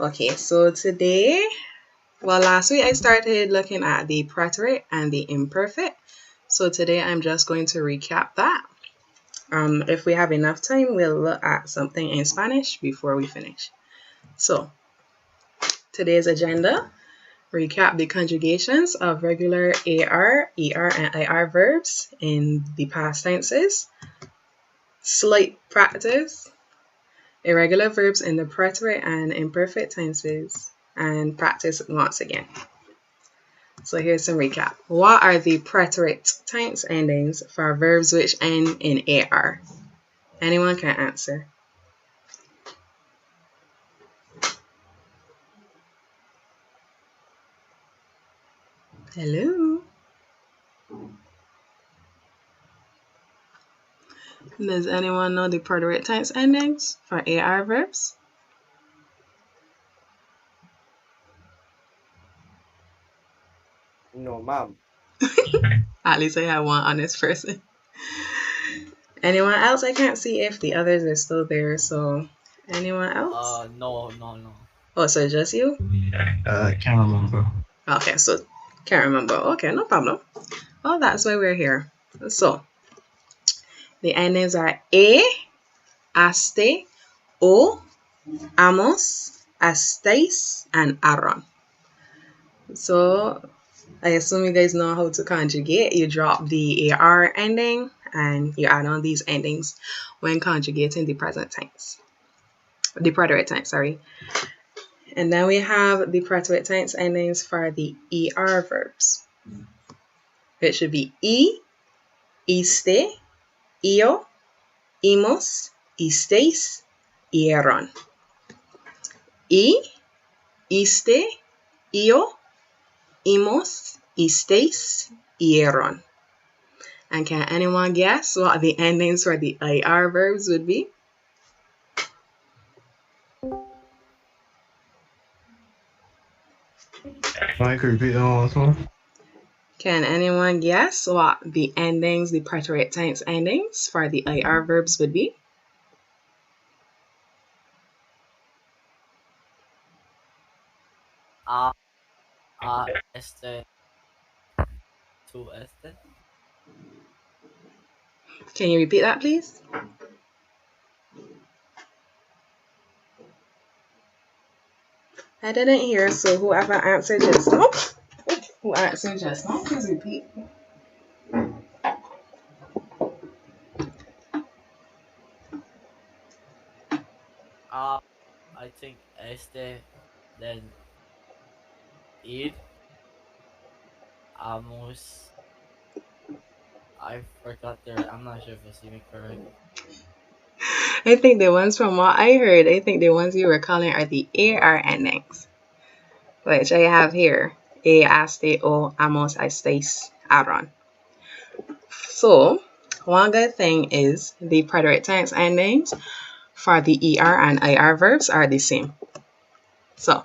Okay, so today, well, last week I started looking at the preterite and the imperfect. So today I'm just going to recap that. If we have enough time, we'll look at something in Spanish before we finish. So today's agenda: recap the conjugations of regular AR, ER, and IR verbs in the past tenses. Slight practice: irregular verbs in the preterite and imperfect tenses, and practice once again. So here's some recap. What are the preterite tense endings for verbs which end in AR? Anyone can answer. Hello? Does anyone know the preterite tense endings for AR verbs? No, ma'am. At least I have one honest person. Anyone else? I can't see if the others are still there, so anyone else? No. Oh, so just you? Can't remember. Okay, so can't remember. Okay, no problem. Well, that's why we're here. So the endings are aste, o, amos, estáis, and aron. So I assume you guys know how to conjugate. You drop the AR ending and you add on these endings when conjugating the present tense. The preterite tense, sorry. And then we have the preterite tense endings for the ER verbs. It should be iste, io, imos, isteis, ieron. Iste, io, imos, isteis, ieron. And can anyone guess what the endings for the IR verbs would be? I could repeat that also. Can anyone guess what the endings, the preterite tense endings for the IR verbs would be? Este. To este. Can you repeat that, please? I didn't hear, so whoever answered just now, please repeat. I think este, then ir, amos. I forgot there. I'm not sure if it's even correct. I think the ones from what I heard, I think the ones you were calling are the AR endings, which I have here. Aste, o, amos, estáis, aron. So, one good thing is the preterite tense endings for the ER and IR verbs are the same. So,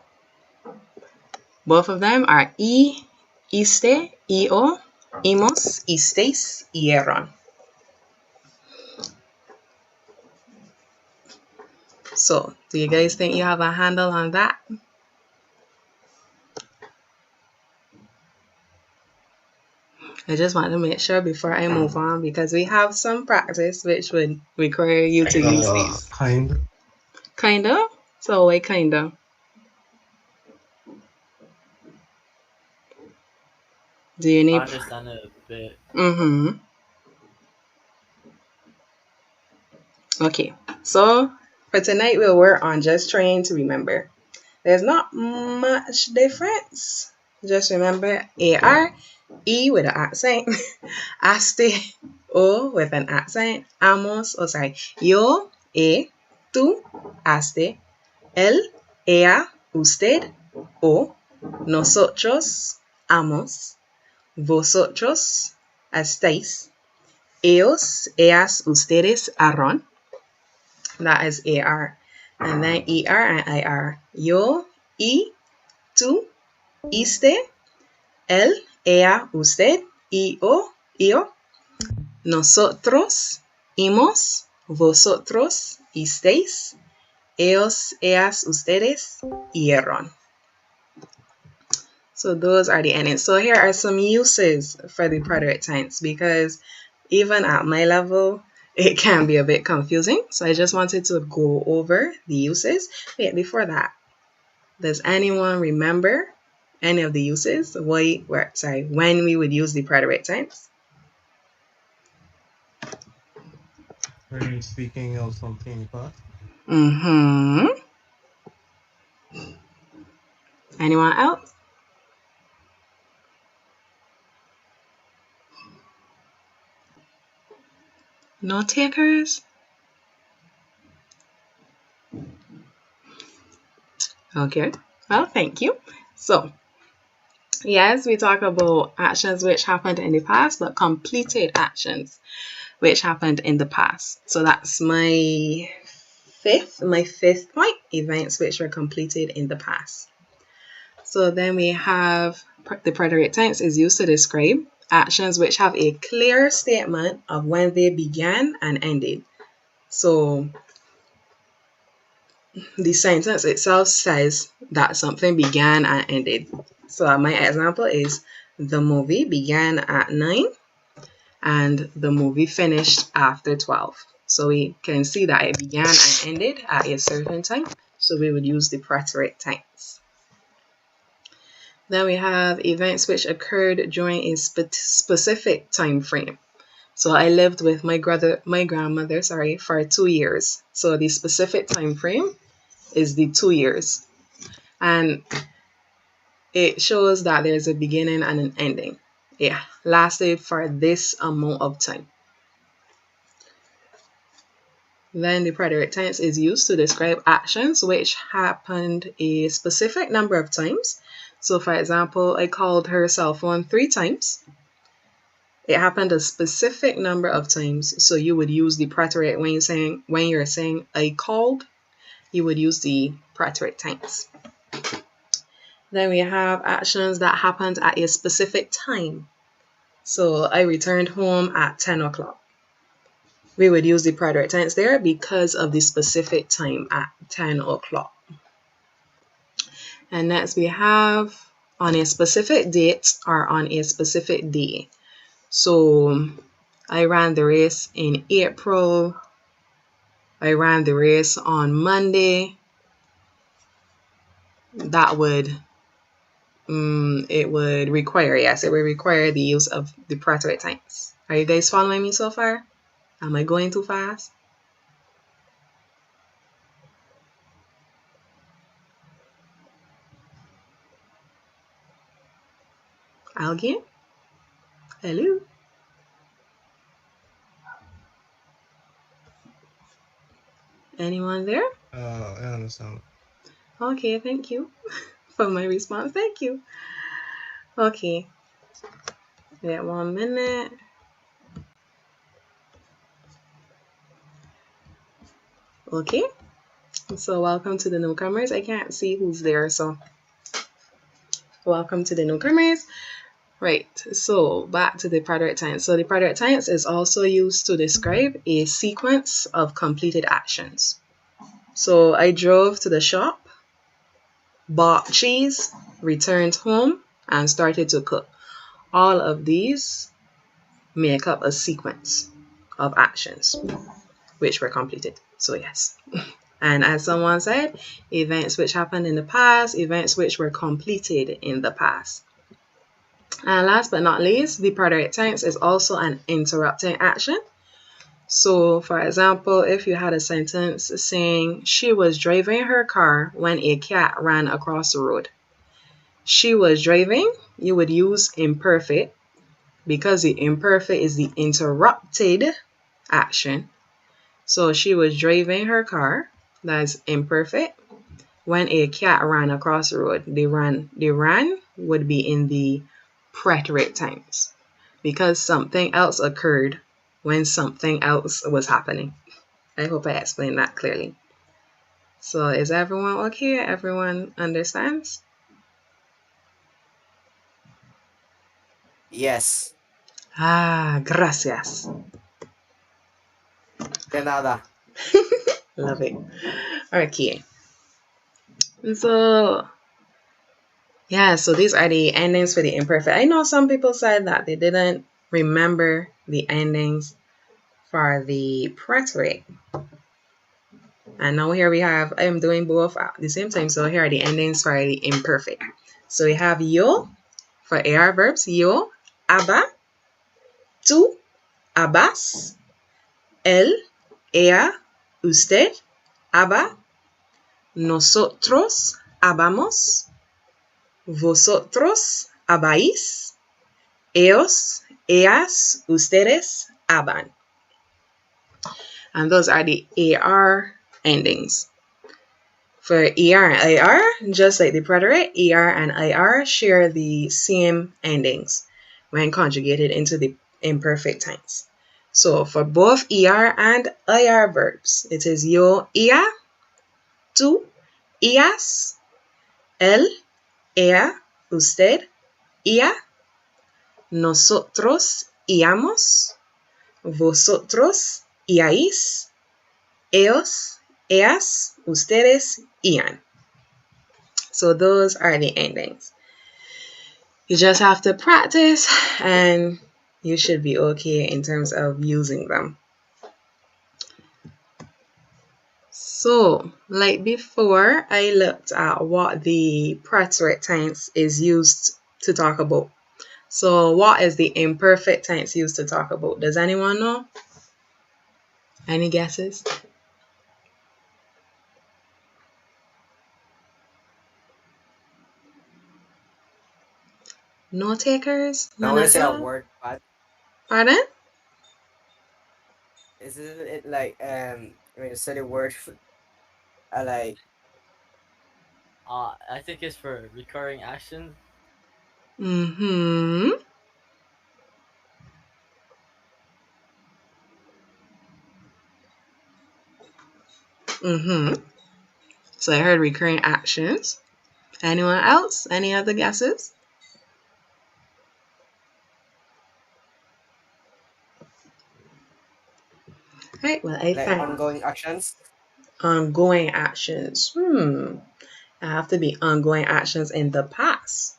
both of them are iste, io, imos, isteis, ieron. So, do you guys think you have a handle on that? I just want to make sure before I move on because we have some practice which would require you to use these. Kind. Kinda? So, wait, kinda. Do you need? I understand it a bit. Okay, so for tonight we'll work on just trying to remember. There's not much difference. Just remember AR, E with an accent, aste, O with an accent, amos, yo, tú, aste, él, ella, usted, o, nosotros, amos, vosotros, estáis, ellos, ellas, ustedes, aron. That is AR. And then ER and IR. Yo, tú, iste, él, ella, usted, yo, nosotros, imos, vosotros, isteis, ellos, ellas, ustedes, oyeron. So those are the endings. So here are some uses for the preterite tense, because even at my level, it can be a bit confusing. So I just wanted to go over the uses. Wait, before that, does anyone remember any of the uses? When we would use the preterite tense? Are you speaking of something in the past? Mm-hmm. Anyone else? No takers? Okay. Well, thank you. So, yes, we talk about actions which happened in the past, but completed actions which happened in the past. So that's my fifth point, events which were completed in the past. So then we have the preterite tense is used to describe actions which have a clear statement of when they began and ended. So the sentence itself says that something began and ended. So my example is the movie began at 9 and the movie finished after 12. So we can see that it began and ended at a certain time. So we would use the preterite tense. Then we have events which occurred during a specific time frame. So I lived with my grandmother, for 2 years. So the specific time frame is the 2 years. And it shows that there's a beginning and an ending. It lasted for this amount of time. Then the preterite tense is used to describe actions which happened a specific number of times. So for example, I called her cell phone 3 times. It happened a specific number of times. So you would use the preterite when you're saying I called, you would use the preterite tense. Then we have actions that happened at a specific time. So I returned home at 10 o'clock. We would use the preterite tense there because of the specific time at 10 o'clock. And next we have on a specific date or on a specific day. So I ran the race in April. I ran the race on Monday. That would it would require the use of the preterite tense. Are you guys following me so far? Am I going too fast? Again? Hello? Anyone there? I understand. Okay, thank you for my response. Thank you. Okay. Wait 1 minute. Okay. So welcome to the newcomers. I can't see who's there, so welcome to the newcomers. Right, so back to the preterite tense. So the preterite tense is also used to describe a sequence of completed actions. So I drove to the shop, bought cheese, returned home, and started to cook. All of these make up a sequence of actions which were completed. So yes. And as someone said, events which happened in the past, events which were completed in the past. And last but not least, the preterite tense is also an interrupting action. So, for example, if you had a sentence saying, she was driving her car when a cat ran across the road. She was driving, you would use imperfect because the imperfect is the interrupted action. So, she was driving her car, that's imperfect, when a cat ran across the road. The ran would be in the preterite tense because something else occurred when something else was happening. I hope I explained that clearly. So is everyone okay? Everyone understands? Yes. Ah, gracias. De nada. Love it. Okay. So, yeah, so these are the endings for the imperfect. I know some people said that they didn't remember the endings for the preterite. And now here we have, I'm doing both at the same time. So here are the endings for the imperfect. So we have yo for AR verbs. Yo, aba, tú, abas, él, ella, usted, aba, nosotros, habamos, vosotros, habáis, ellos, ellas, ustedes, haban. And those are the AR endings. For ER and IR, just like the preterite, ER and IR share the same endings when conjugated into the imperfect tense. So for both ER and IR verbs, it is yo, ella, tú, ellas, él, ella, usted, ella, nosotros, íamos, vosotros, íais, ellos, ellas, ustedes, ian. So those are the endings. You just have to practice and you should be okay in terms of using them. So, like before, I looked at what the preterite tense is used to talk about. So, what is the imperfect tense used to talk about? Does anyone know? Any guesses? No takers? I None want to at say a all? word, but Pardon? isn't it like when you say the word, like I think it's for recurring actions. Mm-hmm. Mm-hmm. So I heard recurring actions. Anyone else? Any other guesses? Right, well, I Like found ongoing actions. ongoing actions. I have to be ongoing actions in the past.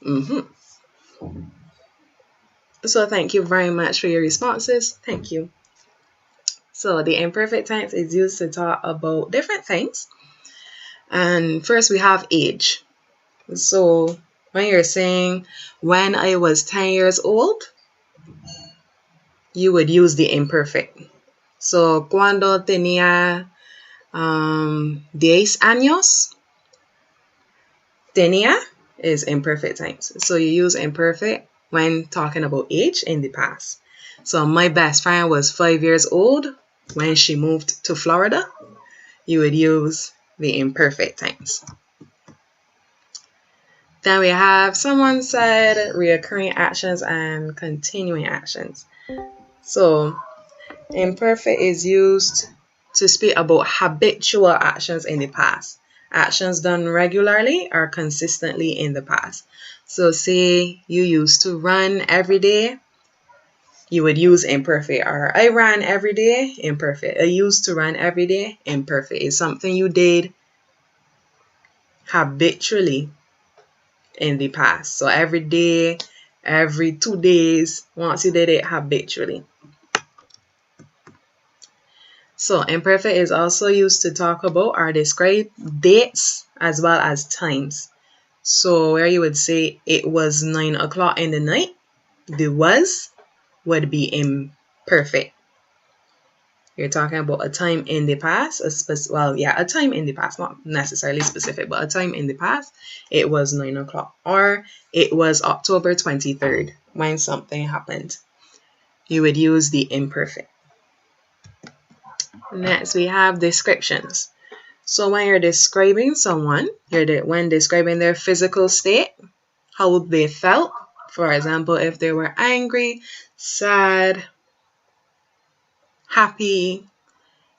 So thank you very much for your responses. Thank you. So the imperfect tense is used to talk about different things. And first we have age. So when you're saying when I was 10 years old, you would use the imperfect. So cuando tenía 10 años, tenía is imperfect tense. So you use imperfect when talking about age in the past. So my best friend was 5 years old when she moved to Florida. You would use the imperfect tense. Then we have someone said recurring actions and continuing actions. So imperfect is used to speak about habitual actions in the past. Actions done regularly or consistently in the past. So say you used to run every day, you would use imperfect. Or I ran every day, imperfect. I used to run every day, imperfect. It's something you did habitually in the past. So every day, every 2 days, once you did it habitually. So imperfect is also used to talk about or describe dates as well as times. So where you would say it was 9 o'clock in the night, the was would be imperfect. You're talking about a time in the past, a time in the past, not necessarily specific, but a time in the past. It was 9 o'clock, or it was October 23rd when something happened. You would use the imperfect. Next, we have descriptions. So when you're describing someone, when describing their physical state, how they felt. For example, if they were angry, sad, happy,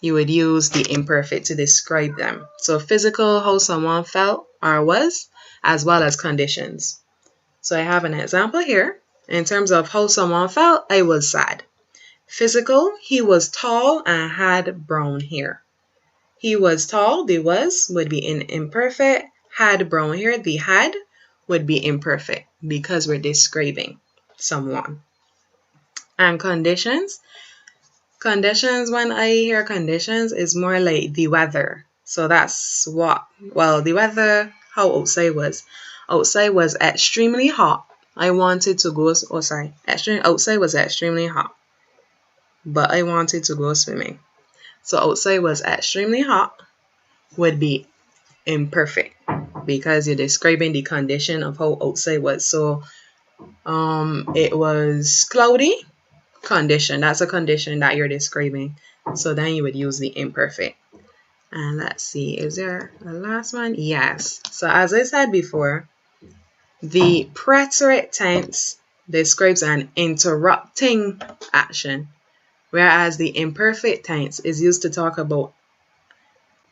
you would use the imperfect to describe them. So physical, how someone felt or was, as well as conditions. So I have an example here. In terms of how someone felt, I was sad. Physical, he was tall and had brown hair. He was tall, the was would be in imperfect. Had brown hair, the had would be imperfect because we're describing someone. And conditions, when I hear conditions, is more like the weather. So that's what, well, the weather, how outside was. Outside was extremely hot. I wanted to go, outside was extremely hot, but I wanted to go swimming. So outside was extremely hot would be imperfect because you're describing the condition of how outside was. So it was cloudy condition. That's a condition that you're describing. So then you would use the imperfect. And let's see, is there a last one? Yes. So as I said before, the preterite tense describes an interrupting action, whereas the imperfect tense is used to talk about,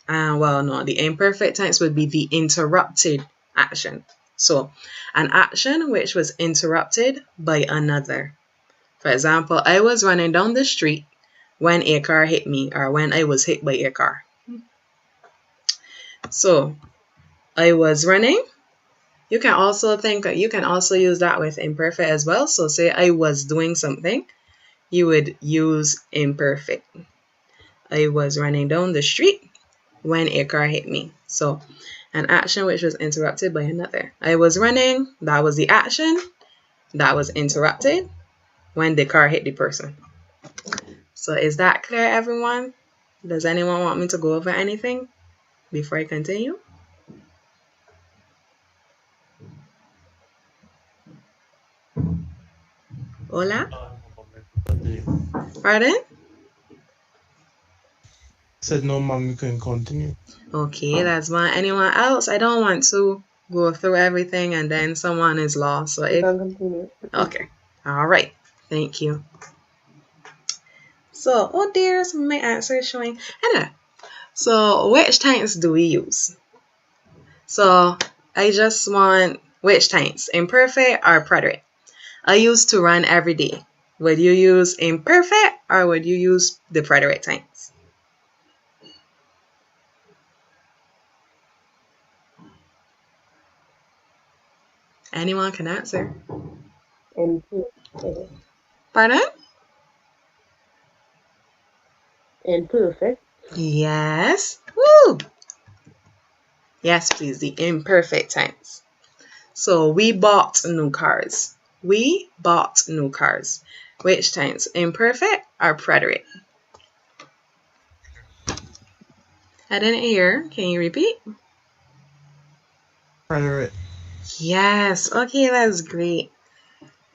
the imperfect tense would be the interrupted action. So an action which was interrupted by another. For example, I was running down the street when a car hit me, or when I was hit by a car. So I was running. You can also use that with imperfect as well. So say I was doing something, you would use imperfect. I was running down the street when a car hit me. So an action which was interrupted by another. I was running, that was the action that was interrupted when the car hit the person. So is that clear, everyone? Does anyone want me to go over anything before I continue? Hola? Pardon? Said no, mom, you can continue. Okay, that's one. Anyone else? I don't want to go through everything and then someone is lost. So if okay, all right, thank you. So, oh dear, some of my answer is showing. Anyway, so which tense do we use? So I just want which tense, imperfect or preterite. I used to run every day. Would you use imperfect or would you use the preterite tense? Anyone can answer. Imperfect. Pardon? Imperfect. Yes. Woo! Yes, please, the imperfect tense. So we bought new cars. We bought new cars. Which tense, imperfect or preterite? I didn't hear. Can you repeat? Preterite. Yes. Okay, that's great.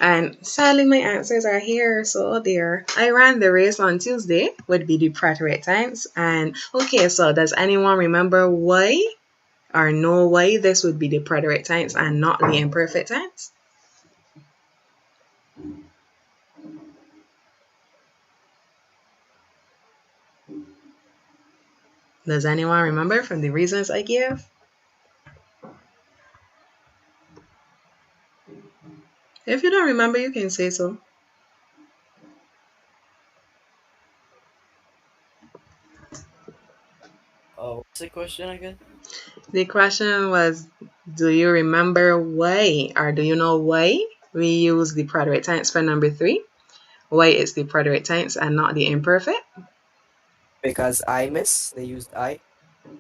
And sadly, my answers are here. So, oh dear. I ran the race on Tuesday would be the preterite tense. And okay, so does anyone remember why or know why this would be the preterite tense and not the imperfect tense? Does anyone remember from the reasons I gave? If you don't remember, you can say so. What's the question again? The question was, do you remember why, or do you know why we use the preterite tense for number 3? Why it's the preterite tense and not the imperfect? Because I miss, they used I.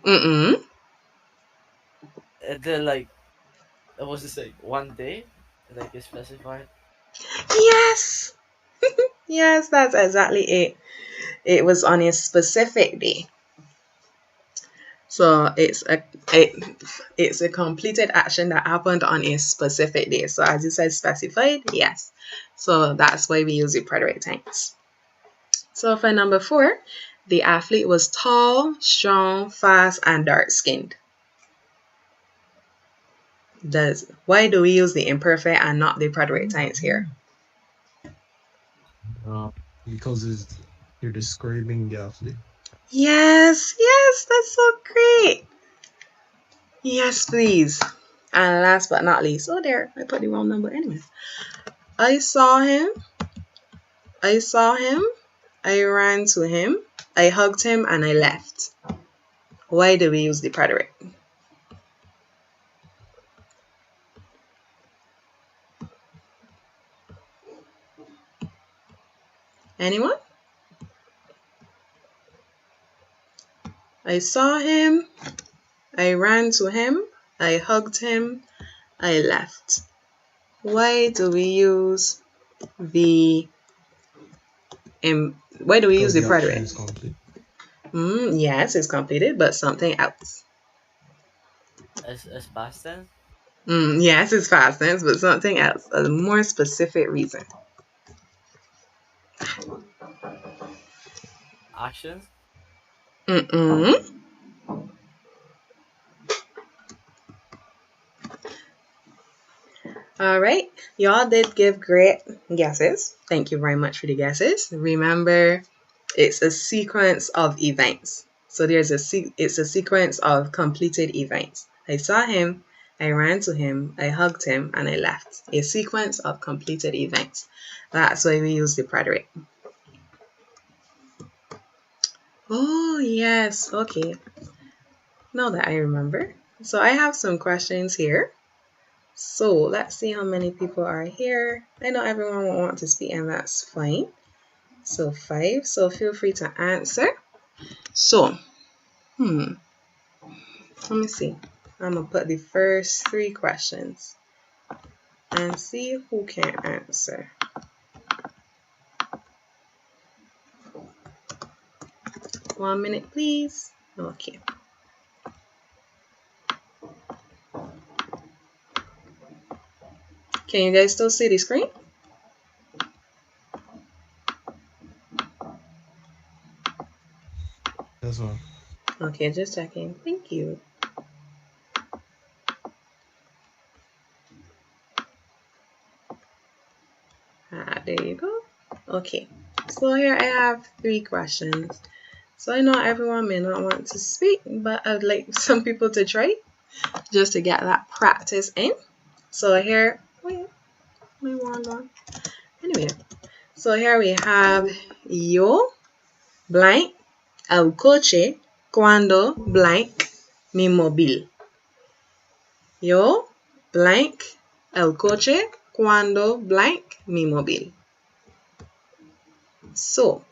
Mm-mm. They're like, was this like one day? Like it's specified? Yes! Yes, that's exactly it. It was on a specific day. So it's a completed action that happened on a specific day. So as you said, specified, yes. So that's why we use the preterite tense. So for number 4, the athlete was tall, strong, fast, and dark-skinned. Why do we use the imperfect and not the preterite tense here? Because you're describing the athlete. Yes, that's so great. Yes, please. And last but not least, oh there, I put the wrong number anyway. I saw him, I ran to him, I hugged him, and I left. why do we use the preterite? Anyone? I saw him, I ran to him, I hugged him, I left. Why do we use the Because the action preterite? is complete. Yes, it's completed, but something else. It's past tense. Yes, it's past tense, but something else. A more specific reason. Actions. All right, y'all did give great guesses. Thank you very much for the guesses. Remember, it's a sequence of events. So it's a sequence of completed events. I saw him, I ran to him, I hugged him, and I left. A sequence of completed events. That's why we use the preterite. Oh, yes. Okay. Now that I remember. So I have some questions here. So let's see how many people are here. I know everyone will want to speak, and that's fine. So 5. So feel free to answer. So, let me see. I'm going to put the first 3 questions and see who can answer. One minute, please. Okay. Can you guys still see the screen? That's one. Okay, just checking. Thank you. There you go. Okay. So here I have 3 questions. So I know everyone may not want to speak, but I'd like some people to try just to get that practice in. So here, wait, my wand on. Anyway, so here we have yo blank el coche cuando blank mi móvil. Yo blank el coche cuando blank mi móvil. So,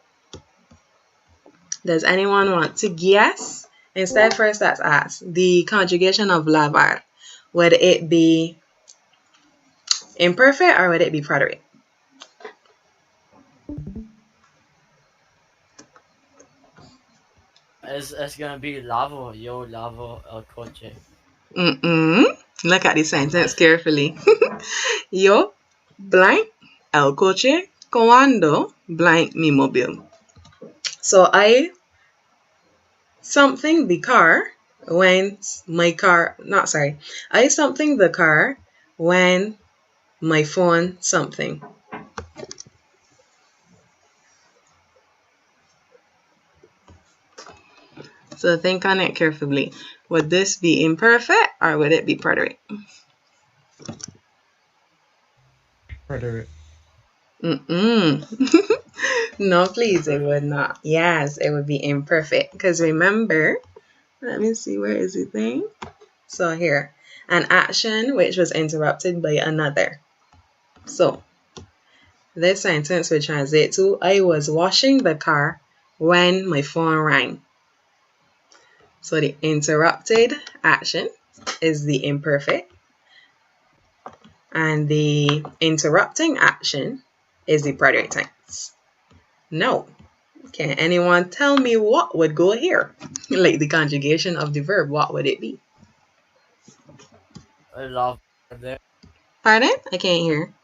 does anyone want to guess? Instead, first let's ask the conjugation of lavar. Would it be imperfect or would it be preterite? It's gonna be lavo. Yo lavo el coche. Look at the sentence carefully. Yo blank el coche cuando blank mi móvil. So I something the car when my car, not sorry. I something the car when my phone something. So think on it carefully. Would this be imperfect or would it be preterite? Preterite. No, please, it would not. Yes, it would be imperfect. Because remember, let me see, where is the thing? So here, an action which was interrupted by another. So this sentence will translate to, I was washing the car when my phone rang. So the interrupted action is the imperfect, and the interrupting action is the preterite tense. Now, can anyone tell me what would go here? Like the conjugation of the verb, what would it be? Love there. Pardon? I can't hear.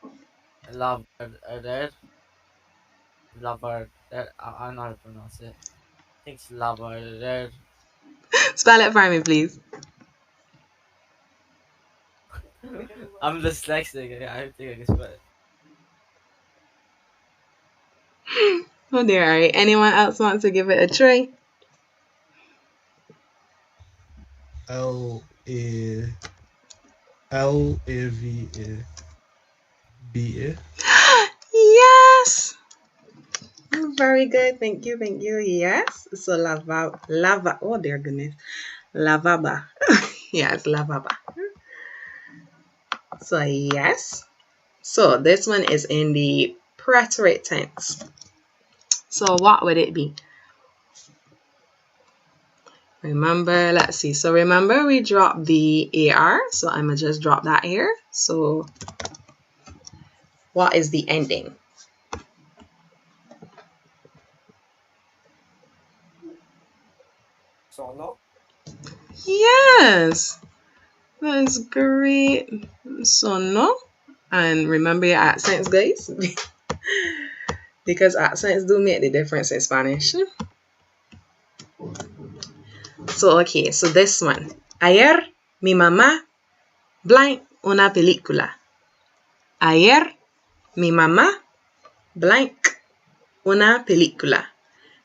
Love there. Lover there. I don't know how to pronounce it. I think it's lover there. Spell it for me, please. I'm dyslexic. I think I can spell it. Oh dear, alright. Anyone else want to give it a try? Lava. Yes! Very good. Thank you. Yes. So lava. Oh dear goodness. lavaba. Yes, lavaba. So yes. So this one is in the preterite tense. So what would it be? Remember, let's see. So remember we dropped the AR. So I'm going to just drop that here. So what is the ending? Sono. Yes. That's great. So no. And remember your accents, guys. Because accents do make the difference in Spanish. So, okay. So this one. Ayer, mi mamá blank una película. Ayer, mi mamá blank una película.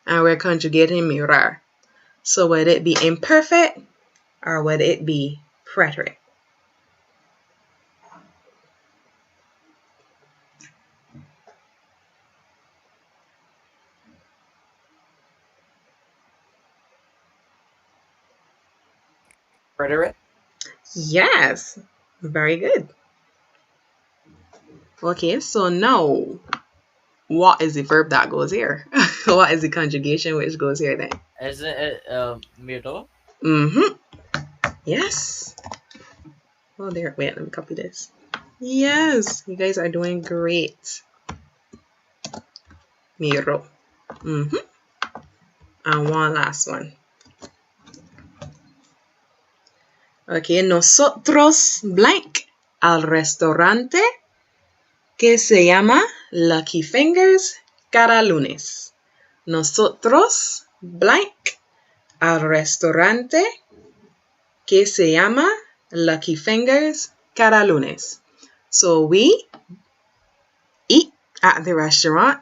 And we're conjugating mirar. So would it be imperfect or would it be preterite? Preterite. Yes. Very good. Okay, so now what is the verb that goes here? What is the conjugation which goes here then? Isn't it miro? Mm-hmm. Yes. Oh, there. Wait, let me copy this. Yes, you guys are doing great. Miro. Mm-hmm. And one last one. Okay, nosotros blank al restaurante que se llama Lucky Fingers cada lunes. Nosotros blank al restaurante que se llama Lucky Fingers cada lunes. So we eat at the restaurant.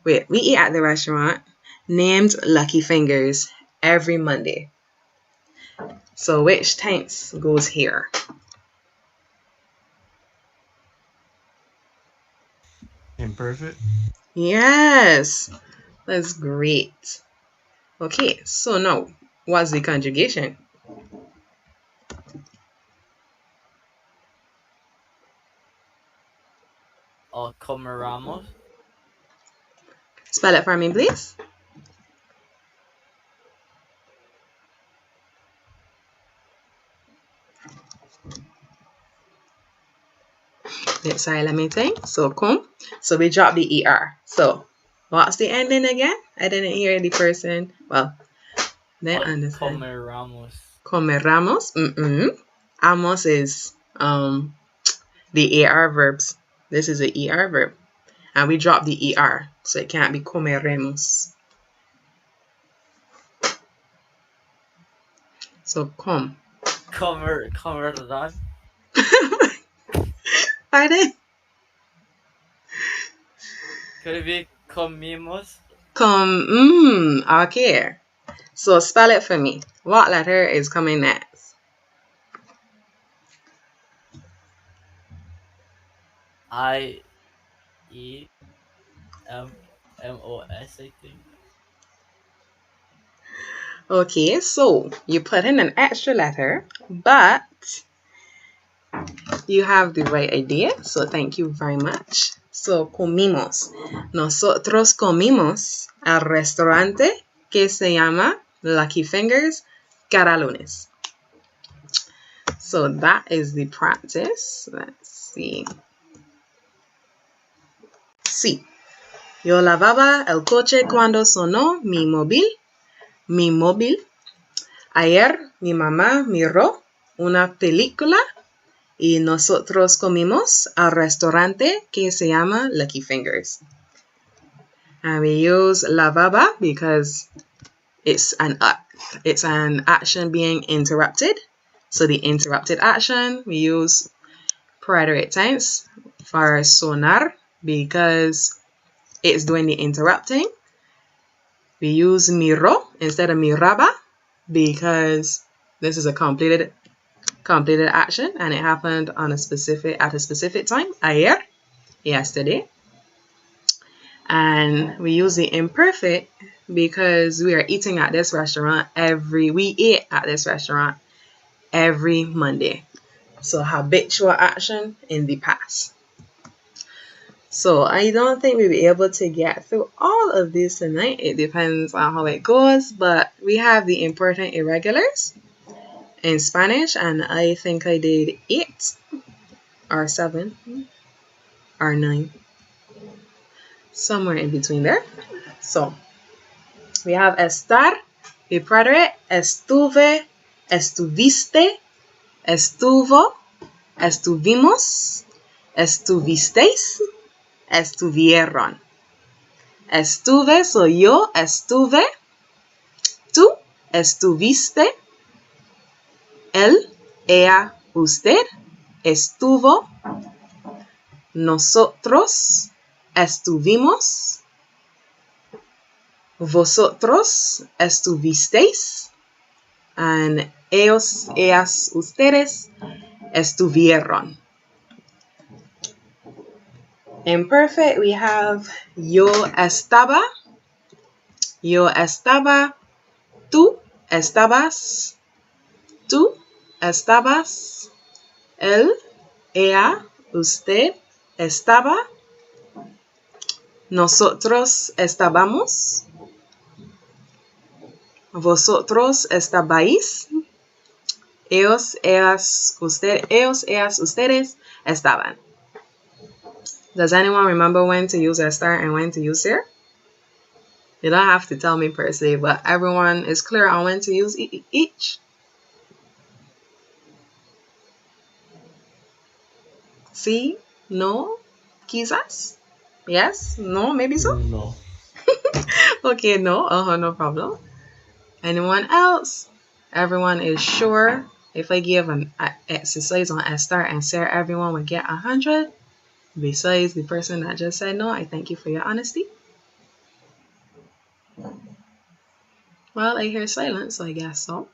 We eat at the restaurant named Lucky Fingers every Monday. So which tense goes here? Imperfect. Yes, that's great. Okay, so now what's the conjugation? Coméramos. Spell it for me, please. Sorry, let me think. So come. So we drop the ER. So what's the ending again? I didn't hear the person. Well, then understand. Coméramos. Comeramos. Amos is the AR verbs. This is the ER verb. And we drop the ER. So it can't be comeremos. So come. Comerán. Pardon? Could it be comimos? Okay. So spell it for me. What letter is coming next? IEMMOS, I think. Okay, so you put in an extra letter, but you have the right idea. So thank you very much. So comimos. Nosotros comimos al restaurante que se llama Lucky Fingers cada lunes. So that is the practice. Let's see. Sí. Yo lavaba el coche cuando sonó mi móvil. Mi móvil. Ayer mi mamá miró una película y nosotros comimos al restaurante que se llama Lucky Fingers. And we use lavaba because it's an action being interrupted. So the interrupted action, we use preterite tense for sonar because it's doing the interrupting. We use miro instead of miraba because this is a completed action and it happened at a specific time, ayer, yesterday. And we use the imperfect because we are eating at this restaurant we ate at this restaurant every Monday. So habitual action in the past. So I don't think we'll be able to get through all of this tonight. It depends on how it goes, but we have the important irregulars in Spanish, and I think I did 8 or 7 or 9, somewhere in between there. So we have estar, the preterite, estuve, estuviste, estuvo, estuvimos, estuvisteis, estuvieron. Estuve, so yo estuve, tú estuviste, él, ella, usted estuvo, nosotros estuvimos, vosotros estuvisteis, and ellos, ellas, ustedes estuvieron. Imperfect, we have yo estaba, tú estabas, él, ella, usted estaba, nosotros estábamos, vosotros estabais, ellos, ellas, ustedes estaban. Does anyone remember when to use estar and when to use ser? You don't have to tell me per se, but everyone is clear on when to use each. Sí, no, quizás. Yes, no, maybe so. No. Okay, no, no problem. Anyone else? Everyone is sure. If I give an exercise on estar and ser, everyone would get 100. Besides the person that just said no, I thank you for your honesty. Well, I hear silence, so I guess so.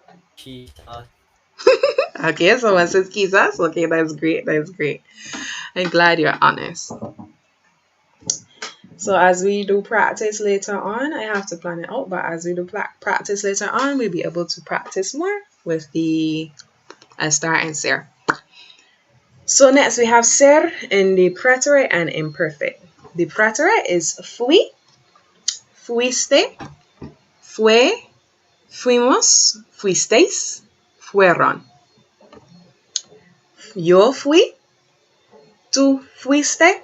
Okay, so one says quizás. Okay, that's great. That's great. I'm glad you're honest. So as we do practice later on, I have to plan it out, but as we do practice later on, we'll be able to practice more with the estar and ser. So next we have ser in the preterite and imperfect. The preterite is fui, fuiste, fue, fuimos, fuisteis, fueron. Yo fui, tú fuiste,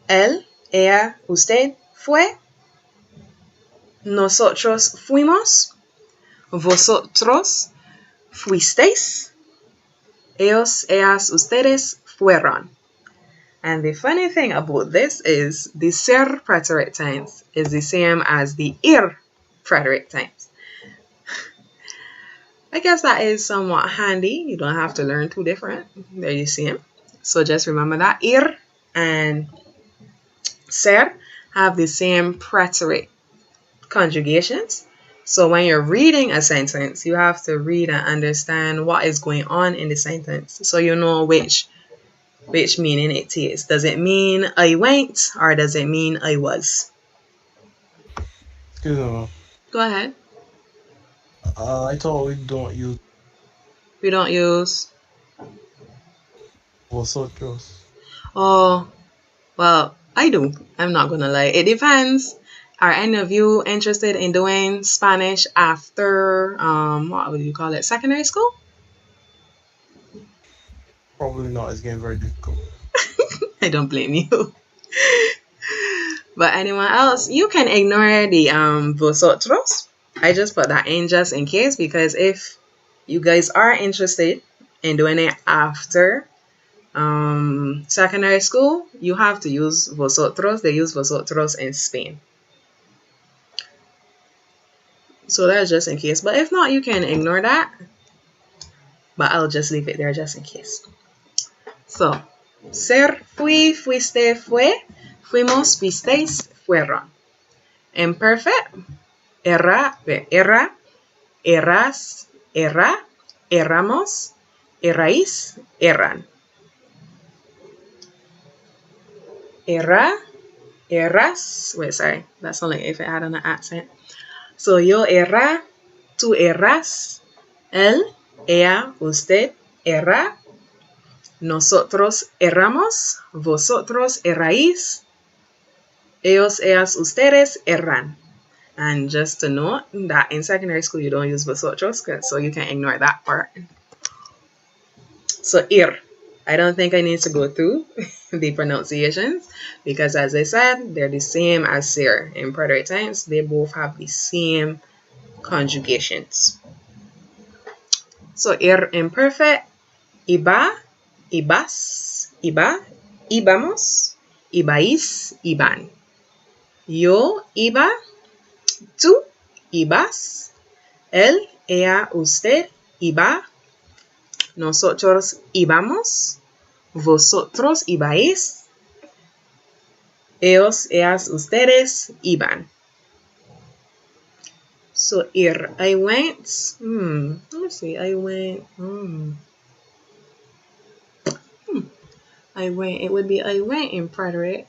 él, ella, usted fue, nosotros fuimos, vosotros fuisteis, ellos, ellas, ustedes fueron. And the funny thing about this is the ser preterite tense is the same as the ir preterite tense. I guess that is somewhat handy. You don't have to learn two different. There you see them. So just remember that ir and ser have the same preterite conjugations. So when you're reading a sentence, you have to read and understand what is going on in the sentence, so you know which meaning it is. Does it mean I went, or does it mean I was? Excuse me. Go ahead. I thought we don't use vosotros. Oh, well, I do. I'm not gonna lie. It depends. Are any of you interested in doing Spanish after what would you call it, secondary school? Probably not. It's getting very difficult. I don't blame you. But anyone else, you can ignore the vosotros. I just put that in just in case, because if you guys are interested in doing it after secondary school, you have to use vosotros. They use vosotros in Spain. So that's just in case. But if not, you can ignore that. But I'll just leave it there just in case. So, ser, fui, fuiste, fue, fuimos, fuisteis, fueron. Imperfect, erra, erras, erra, erramos, erráis, erran. Erra, erras, wait, sorry, that's only if it had an accent. So yo erra, tú erras, él, ella, usted erra, nosotros erramos, vosotros erráis, ellos, ellas, ustedes erran. And just to note that in secondary school you don't use vosotros, so you can ignore that part. So I don't think I need to go through the pronunciations because, as I said, they're the same as ser. In preterite tense, they both have the same conjugations. So imperfect, iba, ibas, iba, ibamos, ibais, iban. Yo iba, tú ibas, él, ella, usted iba, nosotros íbamos, vosotros ibais, ellos, ellas, ustedes iban. So I went, let me see, I went, it would be I went in preterite,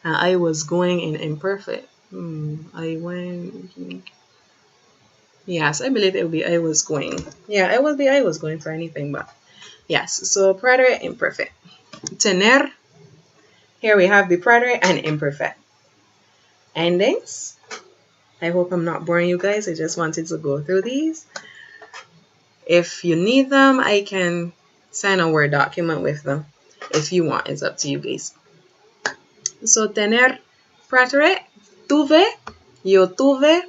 and I was going in imperfect. I went, yes, I believe it would be I was going. Yeah, it would be I was going for anything, but yes, so preterite, imperfect. Tener, here we have the preterite and imperfect endings. I hope I'm not boring you guys. I just wanted to go through these. If you need them, I can send a Word document with them. If you want, it's up to you guys. So tener, preterite, tuve, yo tuve,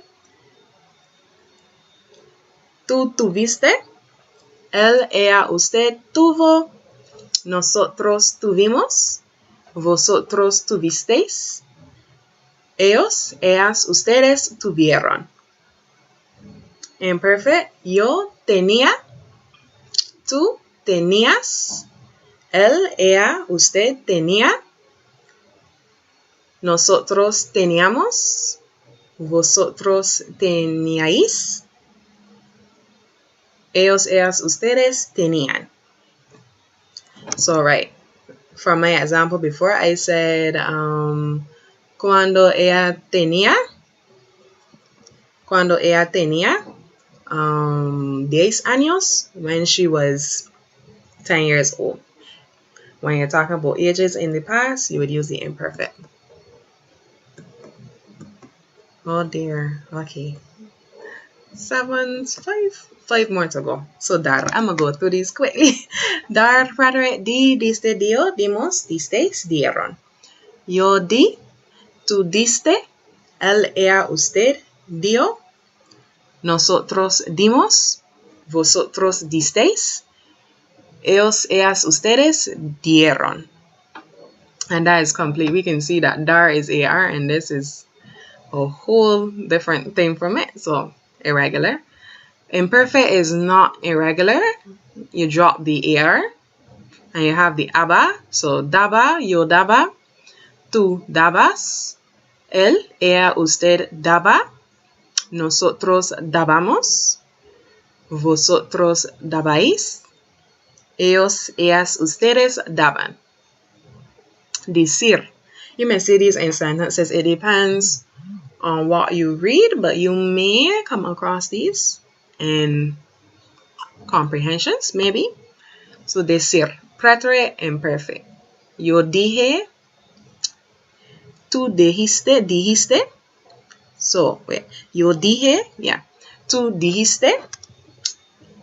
tú tuviste, él, ella, usted tuvo, nosotros tuvimos, vosotros tuvisteis, ellos, ellas, ustedes tuvieron. Imperfect, yo tenía, tú tenías, él, ella, usted tenía, nosotros teníamos, vosotros teníais, ellos, ellas, ustedes tenían. So, right, from my example before, I said, cuando ella tenía 10 años, when she was 10 years old. When you're talking about ages in the past, you would use the imperfect. Oh dear, okay. 5 more to go. So dar, I'm gonna go through these quickly. Dar, preterite, di, diste, dio, dimos, disteis, dieron. Yo di, tú diste, él, ella, usted dio, nosotros dimos, vosotros disteis, ellos, ellas, ustedes dieron. And that is complete. We can see that dar is AR and this is a whole different thing from it. So irregular. Imperfect is not irregular. You drop the AR and you have the aba. So daba, yo daba, tú dabas, él, ella, usted daba, nosotros dabamos, vosotros dabáis, ellos, ellas, ustedes daban. Decir. You may see these in sentences. It depends on what you read, but you may come across these in comprehensions, maybe. So decir, preterite, imperfect. Yo dije, tú dijiste. So, wait, yo dije, yeah. Tú dijiste,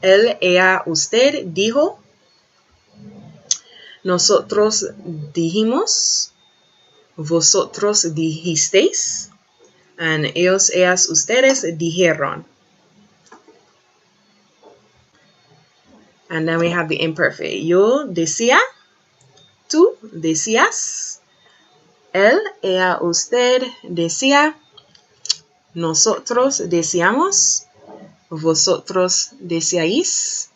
él, ella, usted dijo, nosotros dijimos, vosotros dijisteis, and ellos, ellas, ustedes dijeron. And then we have the imperfect. Yo decía, tú decías, él, ella, usted decía, nosotros decíamos, vosotros decíais,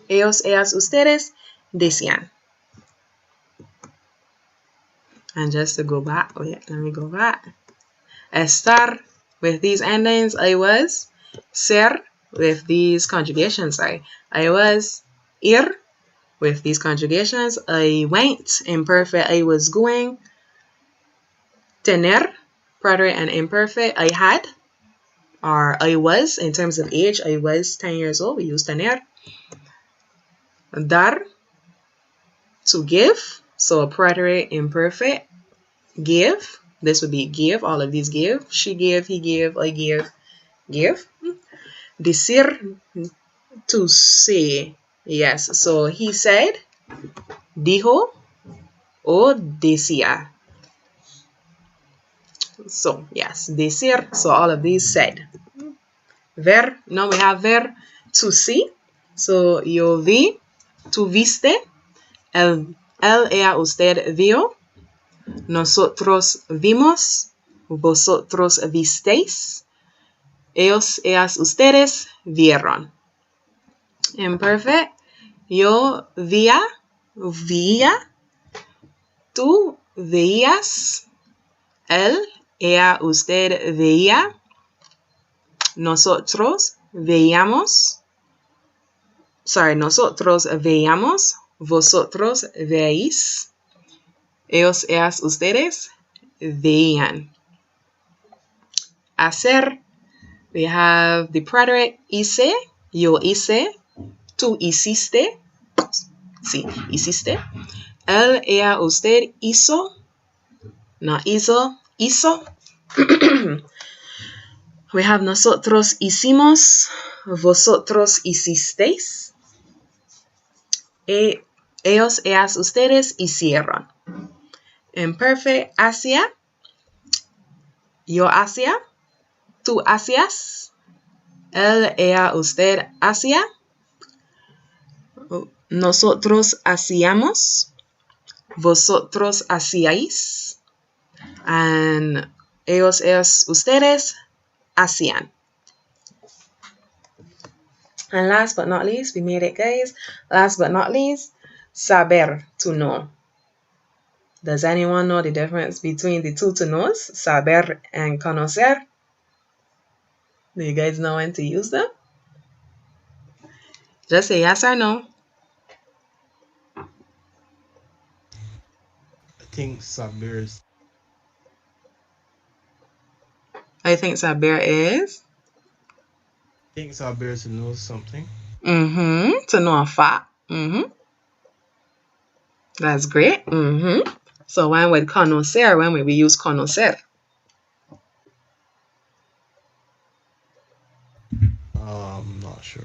ellos, ellas, ustedes decían. And just to go back, let me go back. Estar with these endings, I was. Ser with these conjugations, I was. Ir with these conjugations, I went. Imperfect, I was going. Tener, preterite and imperfect. I had, or I was, in terms of age, I was 10 years old. We use tener. Dar, to give. So preterite, imperfect. Give. This would be give. All of these give. She gave, he gave, I gave, give. Decir, to say. Yes. So he said, dijo, o decía. So yes, decir. So all of these said. Ver. Now we have ver, to see. So yo vi, tú viste. Él, ella, usted vio. Nosotros vimos. Vosotros visteis. Ellos, ellas, ustedes vieron. Imperfect. Yo veía. Tú veías. Él, ella, usted veía. Nosotros veíamos. Nosotros veíamos. Vosotros veis. Ellos, ellas, ustedes veían. Hacer. We have the preterite hice. Yo hice. Tú hiciste. Sí, hiciste. Él, ella, usted hizo. No hizo. Hizo. We have nosotros hicimos. Vosotros hicisteis. Ellos, ellas, ustedes hicieron. Imperfect, hacía. Yo hacía. Tú hacías. Él, ella, usted hacía. Nosotros hacíamos. Vosotros hacíais. And ellos, ellas, ustedes hacían. And last but not least, we made it, guys. Last but not least, saber to know. Does anyone know the difference between the two to knows? Saber and conocer. Do you guys know when to use them? Just say yes or no. I think saber is. I think saber is. I think saber is to know something. To know a fact. That's great. So when with conocer, when we use conocer? Not sure.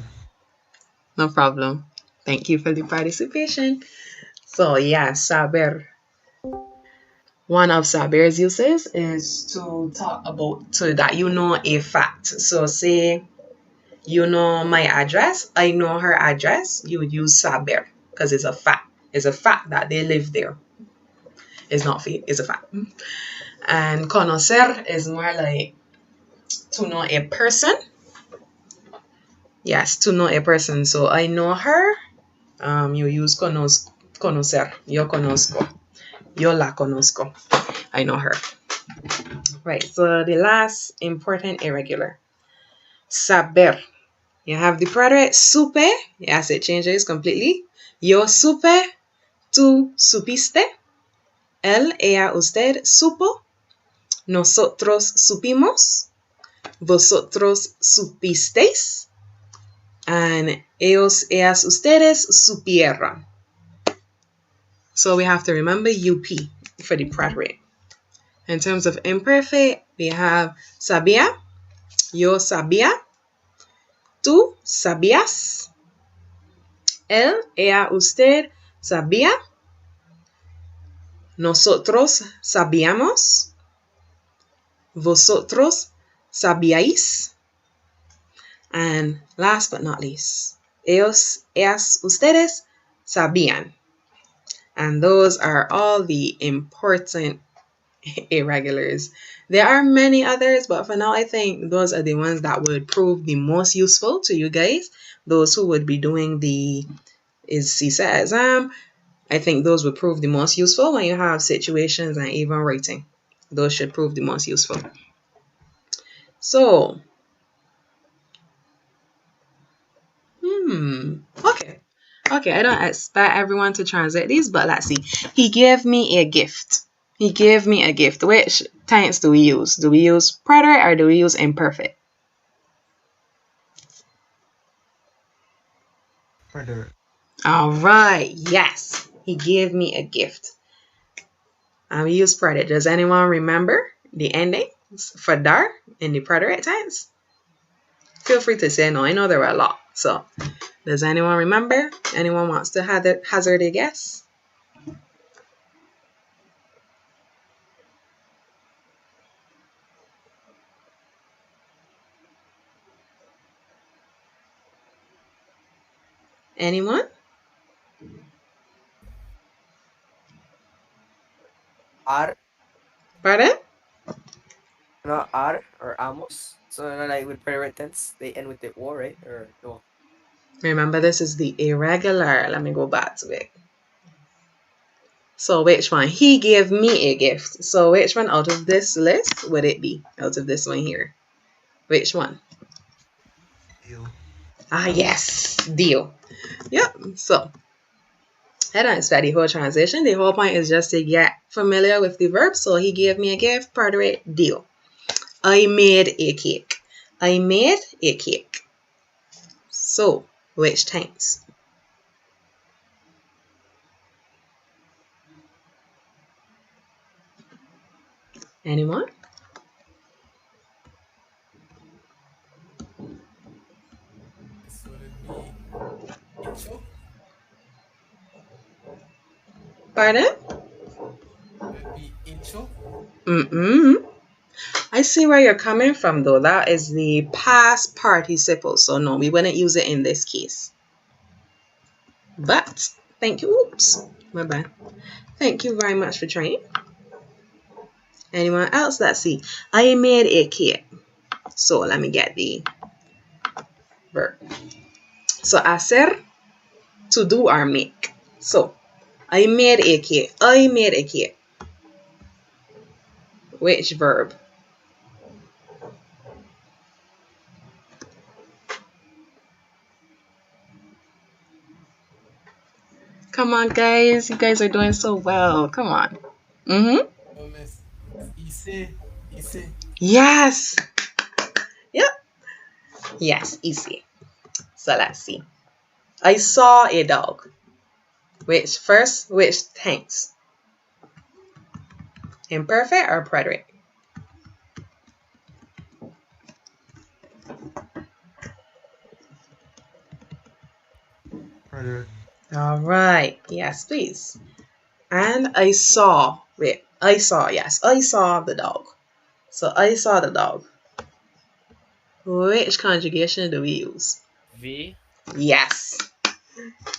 No problem. Thank you for the participation. So yeah, saber. One of saber's uses is to talk about so that you know a fact. So say you know my address, I know her address, you would use saber because it's a fact. It's a fact that they live there. It's not fake, it's a fact. And conocer is more like to know a person. Yes, to know a person. So I know her. You use conocer. Yo conozco. Yo la conozco. I know her. Right. So the last important irregular. Saber. You have the preterite supe. Yes, it changes completely. Yo supe. Tú supiste. Él, ella, usted supo. Nosotros supimos. Vosotros supisteis. And ellos, ellas, ustedes supieron. So we have to remember UP for the preterite. In terms of imperfect, we have sabía. Yo sabía. Tú sabías. Él, ella, usted sabía. Nosotros sabíamos. Vosotros sabíais. And last but not least, ellos, ellas, ustedes sabían. And those are all the important irregulars. There are many others, but for now, I think those are the ones that would prove the most useful to you guys. Those who would be doing the CSAT exam, I think those would prove the most useful when you have situations and even writing. Those should prove the most useful. So, okay, I don't expect everyone to translate these, but let's see. He gave me a gift. He gave me a gift. Which tense do we use? Do we use preterite or do we use imperfect? Preterite. All right. Yes. He gave me a gift. We use preterite. Does anyone remember the endings for dar in the preterite tense? Feel free to say no. I know there were a lot. So, does anyone remember? Anyone wants to hazard a guess? Anyone? R, Pardon? no, R or amos. So like with preterite tense, they end with the O, right? Or no? Remember, this is the irregular. Let me go back to it. So which one? He gave me a gift. So which one out of this list would it be? Out of this one here. Which one? Deal. Yes. Deal. Yep. So I don't study whole transition. The whole point is just to get familiar with the verb. So he gave me a gift. Part of it, deal. I made a cake. I made a cake. So which tense? Anyone? This would be Icho. Pardon? Would be Icho. Mm-mm. I see where you're coming from though. That is the past participle. So no, we wouldn't use it in this case. But thank you. Oops. My bad. Thank you very much for trying. Anyone else? Let's see. I made a cake. So let me get the verb. So hacer, to do or make. So I made a cake. I made a cake. Which verb? Come on, guys. You guys are doing so well. Come on. Mm-hmm. Oh, miss. Ise. Ise. Yes. Yep. Yes, easy. So let's see. I saw a dog. Which tense? Imperfect or preterite? Preterite. All right. Yes, please. And I saw. Wait. I saw. Yes, I saw the dog. So I saw the dog. Which conjugation do we use? V. Yes.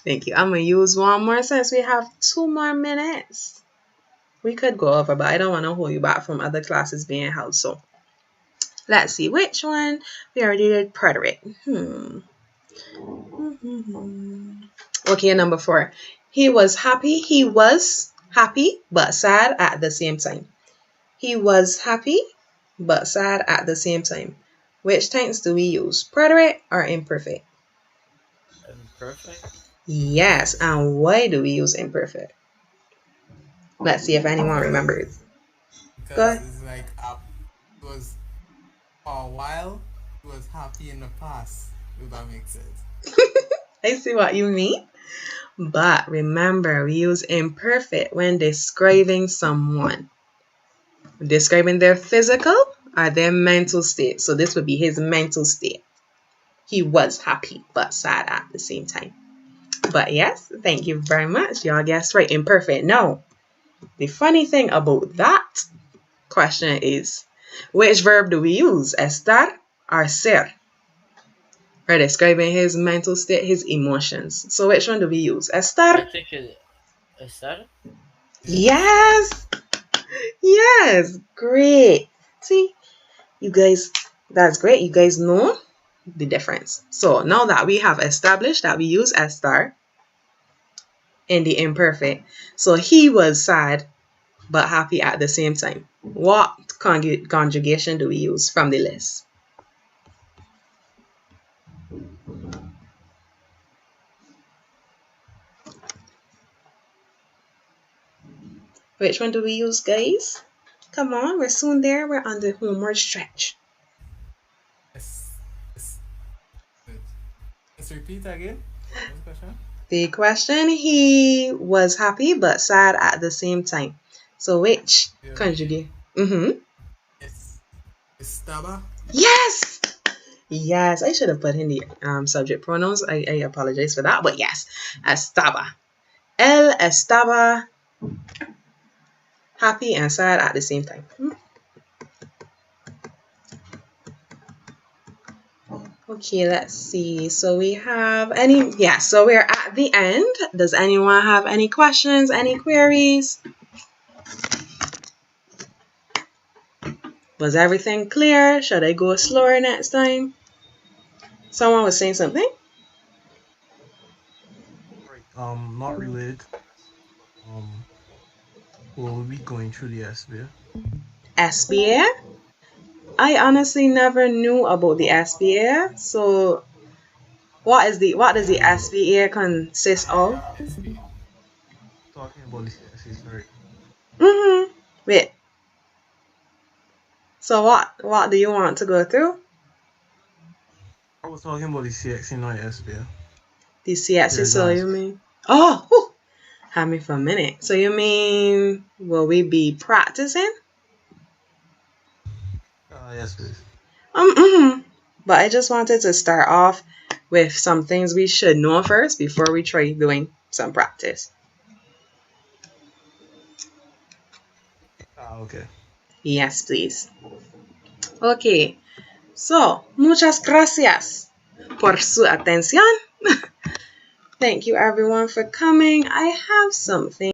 Thank you. I'm going to use one more since we have 2 more minutes. We could go over, but I don't want to hold you back from other classes being held. So let's see which one. We already did preterite. Okay, number 4. He was happy. He was happy but sad at the same time. He was happy but sad at the same time. Which tense do we use? Preterite or imperfect? Imperfect. Yes, and why do we use imperfect? Let's see if anyone Because remembers. Go because ahead. it's like it was for a while. He was happy in the past. If that makes sense. I see what you mean. But remember, we use imperfect when describing someone. Describing their physical or their mental state. So this would be his mental state. He was happy but sad at the same time. But yes, thank you very much. Y'all guessed right. Imperfect. No. The funny thing about that question is, which verb do we use? Estar or ser? For describing his mental state, his emotions. So which one do we use? I Estar? think it is that. Yeah, start. Yes. Yes. Great. See, you guys, that's great. You guys know the difference. So now that we have established that we use estar in the imperfect, so he was sad but happy at the same time. What conjugation do we use from the list? Which one do we use, guys? Come on, we're soon there. We're on the homeward stretch. Let's repeat again. What's the question? The question, he was happy but sad at the same time. So which conjugate? Estaba. Yes! Yes, I should have put in the subject pronouns. I apologize for that, but yes, estaba. Él estaba happy and sad at the same time. Okay, let's see. So we have so we're at the end. Does anyone have any questions, any queries? Was everything clear? Should I go slower next time? Someone was saying something? Right. Not related. Will we be going through the SBA? SBA? I honestly never knew about the SBA. So what does the SBA consist of? Talking about the CSs, right? Wait. So what do you want to go through? I was talking about the CX, not SBA. The CX, so you mean? Oh, whew, had me for a minute. So you mean, will we be practicing? Yes, please. But I just wanted to start off with some things we should know first before we try doing some practice. Okay. Yes, please. Okay. So, muchas gracias por su atención. Thank you everyone for coming. I have something